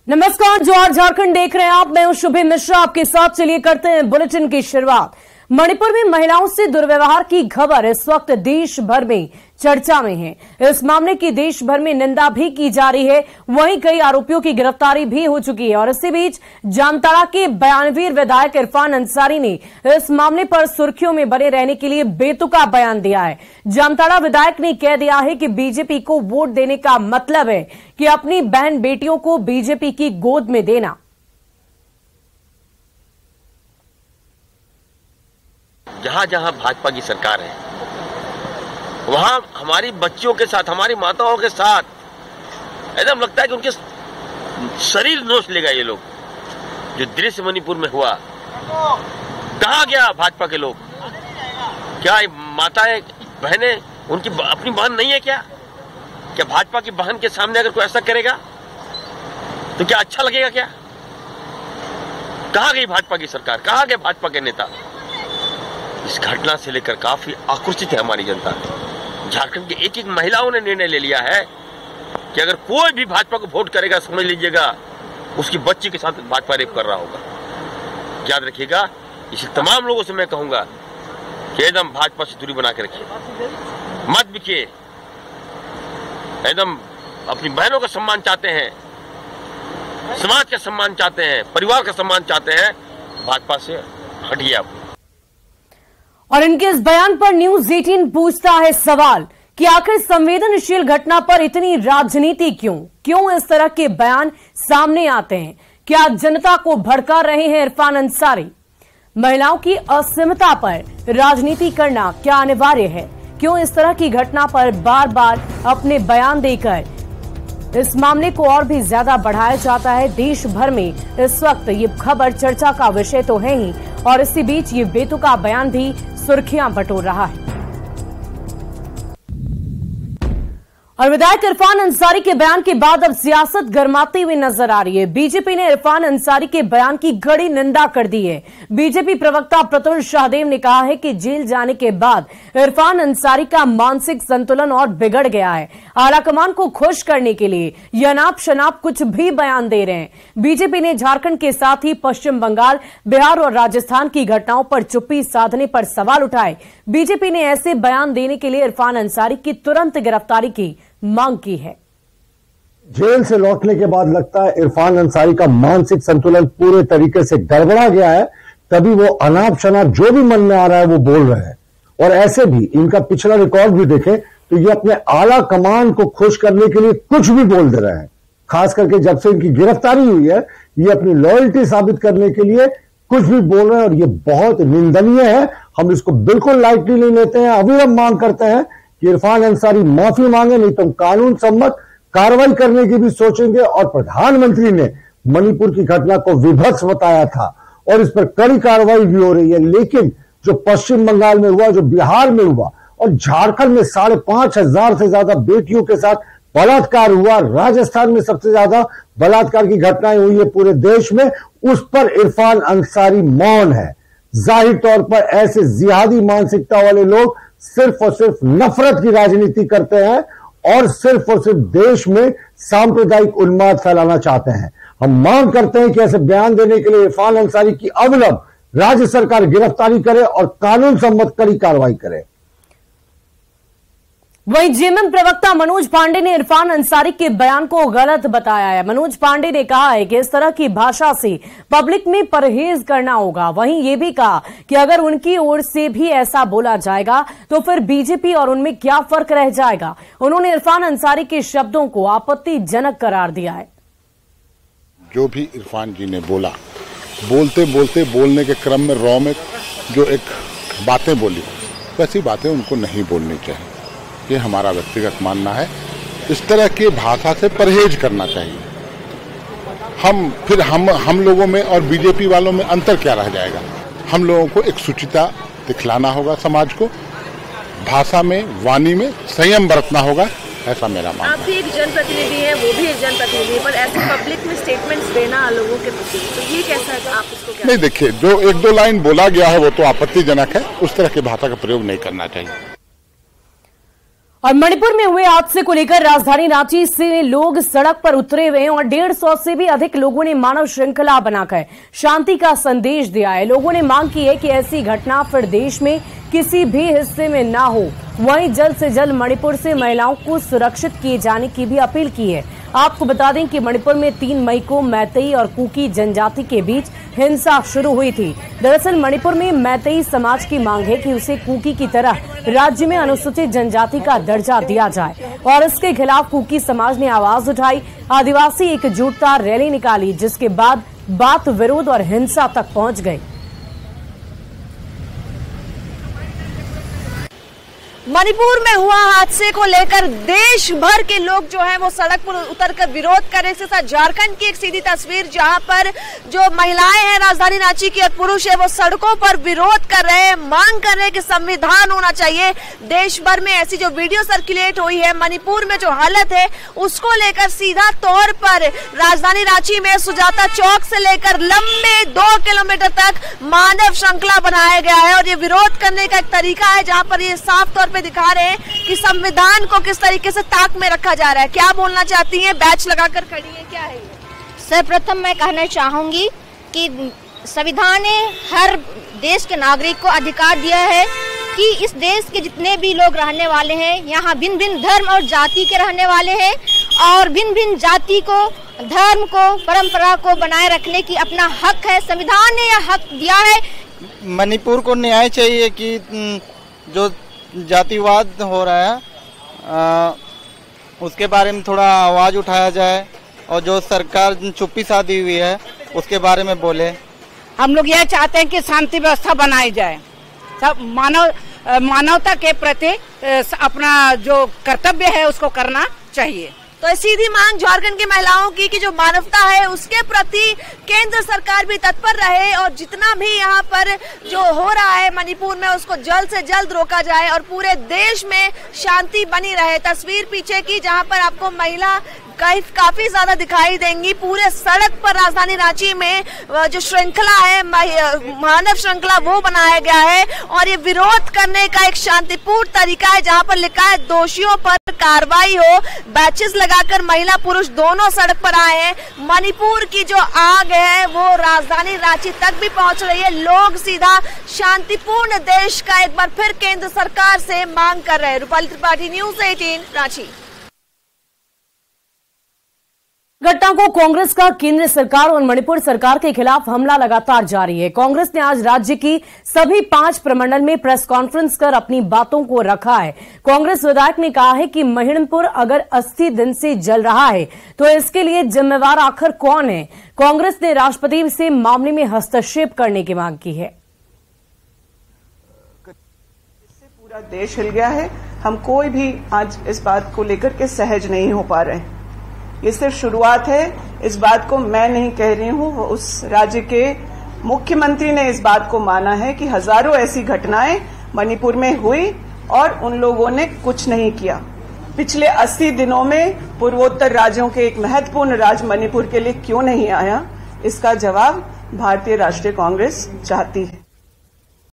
नमस्कार, जौहर झारखंड देख रहे हैं आप। मैं हूं शुभे मिश्रा आपके साथ। चलिए करते हैं बुलेटिन की शुरुआत। मणिपुर में महिलाओं से दुर्व्यवहार की खबर इस वक्त देश भर में चर्चा में है। इस मामले की देश भर में निंदा भी की जा रही है। वहीं कई आरोपियों की गिरफ्तारी भी हो चुकी है। और इसी बीच जामताड़ा के बयानवीर विधायक इरफान अंसारी ने इस मामले पर सुर्खियों में बने रहने के लिए बेतुका बयान दिया है। जामताड़ा विधायक ने कह दिया है कि बीजेपी को वोट देने का मतलब है कि अपनी बहन बेटियों को बीजेपी की गोद में देना। जहां जहां भाजपा की सरकार है वहां हमारी बच्चियों के साथ, हमारी माताओं के साथ एकदम लगता है कि उनके शरीर नोच लेगा ये लोग। जो दृश्य मणिपुर में हुआ, कहां गया भाजपा के लोग? क्या माताएं, बहनें उनकी अपनी बहन नहीं है क्या? क्या भाजपा की बहन के सामने अगर कोई ऐसा करेगा तो क्या अच्छा लगेगा? क्या कहां गई भाजपा की सरकार, कहां गए भाजपा के नेता? इस घटना से लेकर काफी आक्रोशित है हमारी जनता। झारखंड की एक एक महिलाओं ने निर्णय ले लिया है कि अगर कोई भी भाजपा को वोट करेगा, समझ लीजिएगा उसकी बच्ची के साथ भाजपा रेप कर रहा होगा। याद रखिएगा, इसे तमाम लोगों से मैं कहूंगा कि एकदम भाजपा से दूरी बना के रखिए, मत बिकिए। एकदम अपनी बहनों का सम्मान चाहते हैं, समाज का सम्मान चाहते हैं, परिवार का सम्मान चाहते हैं, भाजपा से हटिए आप। और इनके इस बयान पर न्यूज 18 पूछता है सवाल कि आखिर संवेदनशील घटना पर इतनी राजनीति क्यों इस तरह के बयान सामने आते हैं? क्या जनता को भड़का रहे हैं इरफान अंसारी? महिलाओं की असमता पर राजनीति करना क्या अनिवार्य है? क्यों इस तरह की घटना पर बार बार अपने बयान देकर इस मामले को और भी ज्यादा बढ़ाया जाता है? देश भर में इस वक्त ये खबर चर्चा का विषय तो है ही, और इसी बीच ये बेतुका बयान भी सुर्खियां बटोर रहा है। और विधायक इरफान अंसारी के बयान के बाद अब सियासत गरमाती हुई नजर आ रही है। बीजेपी ने इरफान अंसारी के बयान की कड़ी निंदा कर दी है। बीजेपी प्रवक्ता प्रतुल शाहदेव ने कहा है कि जेल जाने के बाद इरफान अंसारी का मानसिक संतुलन और बिगड़ गया है। आलाकमान को खुश करने के लिए ये अनाप शनाप कुछ भी बयान दे रहे हैं। बीजेपी ने झारखंड के साथ ही पश्चिम बंगाल, बिहार और राजस्थान की घटनाओं पर चुप्पी साधने पर सवाल उठाए। बीजेपी ने ऐसे बयान देने के लिए इरफान अंसारी की तुरंत गिरफ्तारी की मांग की है। जेल से लौटने के बाद लगता है इरफान अंसारी का मानसिक संतुलन पूरे तरीके से गड़बड़ा गया है, तभी वो अनाप शनाप जो भी मन में आ रहा है वो बोल रहे हैं। और ऐसे भी इनका पिछला रिकॉर्ड भी देखें तो ये अपने आला कमान को खुश करने के लिए कुछ भी बोल दे रहे हैं। खास करके जब से इनकी गिरफ्तारी हुई है, ये अपनी लॉयल्टी साबित करने के लिए कुछ भी बोल रहे हैं, और ये बहुत निंदनीय है। हम इसको बिल्कुल लाइटली नहीं लेते हैं। अभी हम मांग करते हैं कि इरफान अंसारी माफी मांगे, नहीं तो कानून सम्मत कार्रवाई करने की भी सोचेंगे। और प्रधानमंत्री ने मणिपुर की घटना को विभत्स बताया था और इस पर कड़ी कार्रवाई भी हो रही है। लेकिन जो पश्चिम बंगाल में हुआ, जो बिहार में हुआ और झारखंड में 5,500 से ज्यादा बेटियों के साथ बलात्कार हुआ, राजस्थान में सबसे ज्यादा बलात्कार की घटनाएं हुई है पूरे देश में, उस पर इरफान अंसारी मौन है। जाहिर तौर पर ऐसे जिहादी मानसिकता वाले लोग सिर्फ और सिर्फ नफरत की राजनीति करते हैं और सिर्फ देश में सांप्रदायिक उन्माद फैलाना चाहते हैं। हम मांग करते हैं कि ऐसे बयान देने के लिए इरफान अंसारी की अविलंब राज्य सरकार गिरफ्तारी करे और कानून सम्मत कड़ी कार्रवाई करे। वहीं जेएमएम प्रवक्ता मनोज पांडे ने इरफान अंसारी के बयान को गलत बताया है। मनोज पांडे ने कहा है कि इस तरह की भाषा से पब्लिक में परहेज करना होगा। वहीं ये भी कहा कि अगर उनकी ओर से भी ऐसा बोला जाएगा तो फिर बीजेपी और उनमें क्या फर्क रह जाएगा। उन्होंने इरफान अंसारी के शब्दों को आपत्तिजनक करार दिया है। जो भी इरफान जी ने बोला, बोलते बोलते बोलने के क्रम में रॉ में जो एक बातें बोली, वैसी बातें उनको नहीं बोलनी चाहिए। ये हमारा व्यक्तिगत मानना है। इस तरह की भाषा से परहेज करना चाहिए। हम लोगों में और बीजेपी वालों में अंतर क्या रह जाएगा? हम लोगों को एक शुचिता दिखलाना होगा, समाज को भाषा में, वाणी में संयम बरतना होगा, ऐसा मेरा मानना है। आप भी एक जनप्रतिनिधि हैं, वो भी एक जनप्रतिनिधि है, पर ऐसे पब्लिक में स्टेटमेंट्स देना लोगों के प्रति, तो ये कैसा है? आप इसको क्या? नहीं, देखिए, जो एक दो लाइन बोला गया है वो तो आपत्तिजनक है। उस तरह की भाषा का प्रयोग नहीं करना चाहिए। और मणिपुर में हुए हादसे को लेकर राजधानी रांची से लोग सड़क पर उतरे हुए हैं और 150 से भी अधिक लोगों ने मानव श्रृंखला बनाकर शांति का संदेश दिया है। लोगों ने मांग की है कि ऐसी घटना फिर देश में किसी भी हिस्से में ना हो। वहीं जल्द से जल्द मणिपुर से महिलाओं को सुरक्षित किए जाने की भी अपील की है। आपको बता दें कि मणिपुर में 3 मई को मैतेई और कुकी जनजाति के बीच हिंसा शुरू हुई थी। दरअसल मणिपुर में मैतेई समाज की मांग है कि उसे कुकी की तरह राज्य में अनुसूचित जनजाति का दर्जा दिया जाए और इसके खिलाफ कुकी समाज ने आवाज उठाई। आदिवासी एकजुटता रैली निकाली, जिसके बाद बात विरोध और हिंसा तक पहुंच गई। मणिपुर में हुआ हादसे को लेकर देश भर के लोग जो हैं वो सड़क पर उतरकर विरोध कर रहे हैं। साथ झारखंड की एक सीधी तस्वीर जहां पर जो महिलाएं हैं राजधानी रांची की और पुरुष है वो सड़कों पर विरोध कर रहे हैं, मांग कर रहे हैं कि संविधान होना चाहिए। देश भर में ऐसी जो वीडियो सर्कुलेट हुई है मणिपुर में जो हालत है उसको लेकर सीधा तौर पर राजधानी रांची में सुजाता चौक से लेकर लंबे 2 किलोमीटर तक मानव श्रृंखला बनाया गया है और ये विरोध करने का एक तरीका है जहां पर ये साफ तौर पे दिखा रहे हैं कि संविधान को किस तरीके से ताक में रखा जा रहा है। क्या बोलना चाहती हैं? बैच लगाकर खड़ी है, क्या है? सर्वप्रथम मैं कहना चाहूंगी कि संविधान ने हर देश के नागरिक को अधिकार दिया है कि इस देश के जितने भी लोग रहने वाले हैं यहाँ भिन्न भिन्न धर्म और जाति के रहने वाले हैं और भिन्न भिन्न जाति को, धर्म को, परंपरा को बनाए रखने की अपना हक है। संविधान ने यह हक दिया है। मणिपुर को न्याय चाहिए कि जो जातिवाद हो रहा है उसके बारे में थोड़ा आवाज उठाया जाए और जो सरकार चुप्पी साधी हुई है उसके बारे में बोले। हम लोग यह चाहते हैं कि शांति व्यवस्था बनाई जाए, सब मानवता के प्रति अपना जो कर्तव्य है उसको करना चाहिए। तो सीधी मांग झारखंड की महिलाओं की कि जो मानवता है उसके प्रति केंद्र सरकार भी तत्पर रहे और जितना भी यहाँ पर जो हो रहा है मणिपुर में उसको जल्द से जल्द रोका जाए और पूरे देश में शांति बनी रहे। तस्वीर पीछे की जहाँ पर आपको महिला काफी ज्यादा दिखाई देंगी। पूरे सड़क पर राजधानी रांची में जो श्रृंखला है मानव श्रृंखला वो बनाया गया है और ये विरोध करने का एक शांतिपूर्ण तरीका है जहां पर लिखा है दोषियों पर कार्रवाई हो। बैचेस लगाकर महिला पुरुष दोनों सड़क पर आए हैं। मणिपुर की जो आग है वो राजधानी रांची तक भी पहुंच रही है। लोग सीधा शांतिपूर्ण देश का एक बार फिर केंद्र सरकार से मांग कर रहे हैं। रूपाली त्रिपाठी, न्यूज़ 18 रांची। घटना को कांग्रेस का केंद्र सरकार और मणिपुर सरकार के खिलाफ हमला लगातार जारी है। कांग्रेस ने आज राज्य की सभी 5 प्रमंडल में प्रेस कॉन्फ्रेंस कर अपनी बातों को रखा है। कांग्रेस विधायक ने कहा है कि मणिपुर अगर 80 दिन से जल रहा है तो इसके लिए जिम्मेवार आखिर कौन है। कांग्रेस ने राष्ट्रपति से मामले में हस्तक्षेप करने की मांग की है। इससे पूरा देश हिल गया है। हम कोई भी आज इस बात को लेकर के सहज नहीं हो पा रहे हैं। ये सिर्फ शुरुआत है। इस बात को मैं नहीं कह रही हूं, उस राज्य के मुख्यमंत्री ने इस बात को माना है कि हजारों ऐसी घटनाएं मणिपुर में हुई और उन लोगों ने कुछ नहीं किया। पिछले 80 दिनों में पूर्वोत्तर राज्यों के एक महत्वपूर्ण राज्य मणिपुर के लिए क्यों नहीं आया, इसका जवाब भारतीय राष्ट्रीय कांग्रेस चाहती है।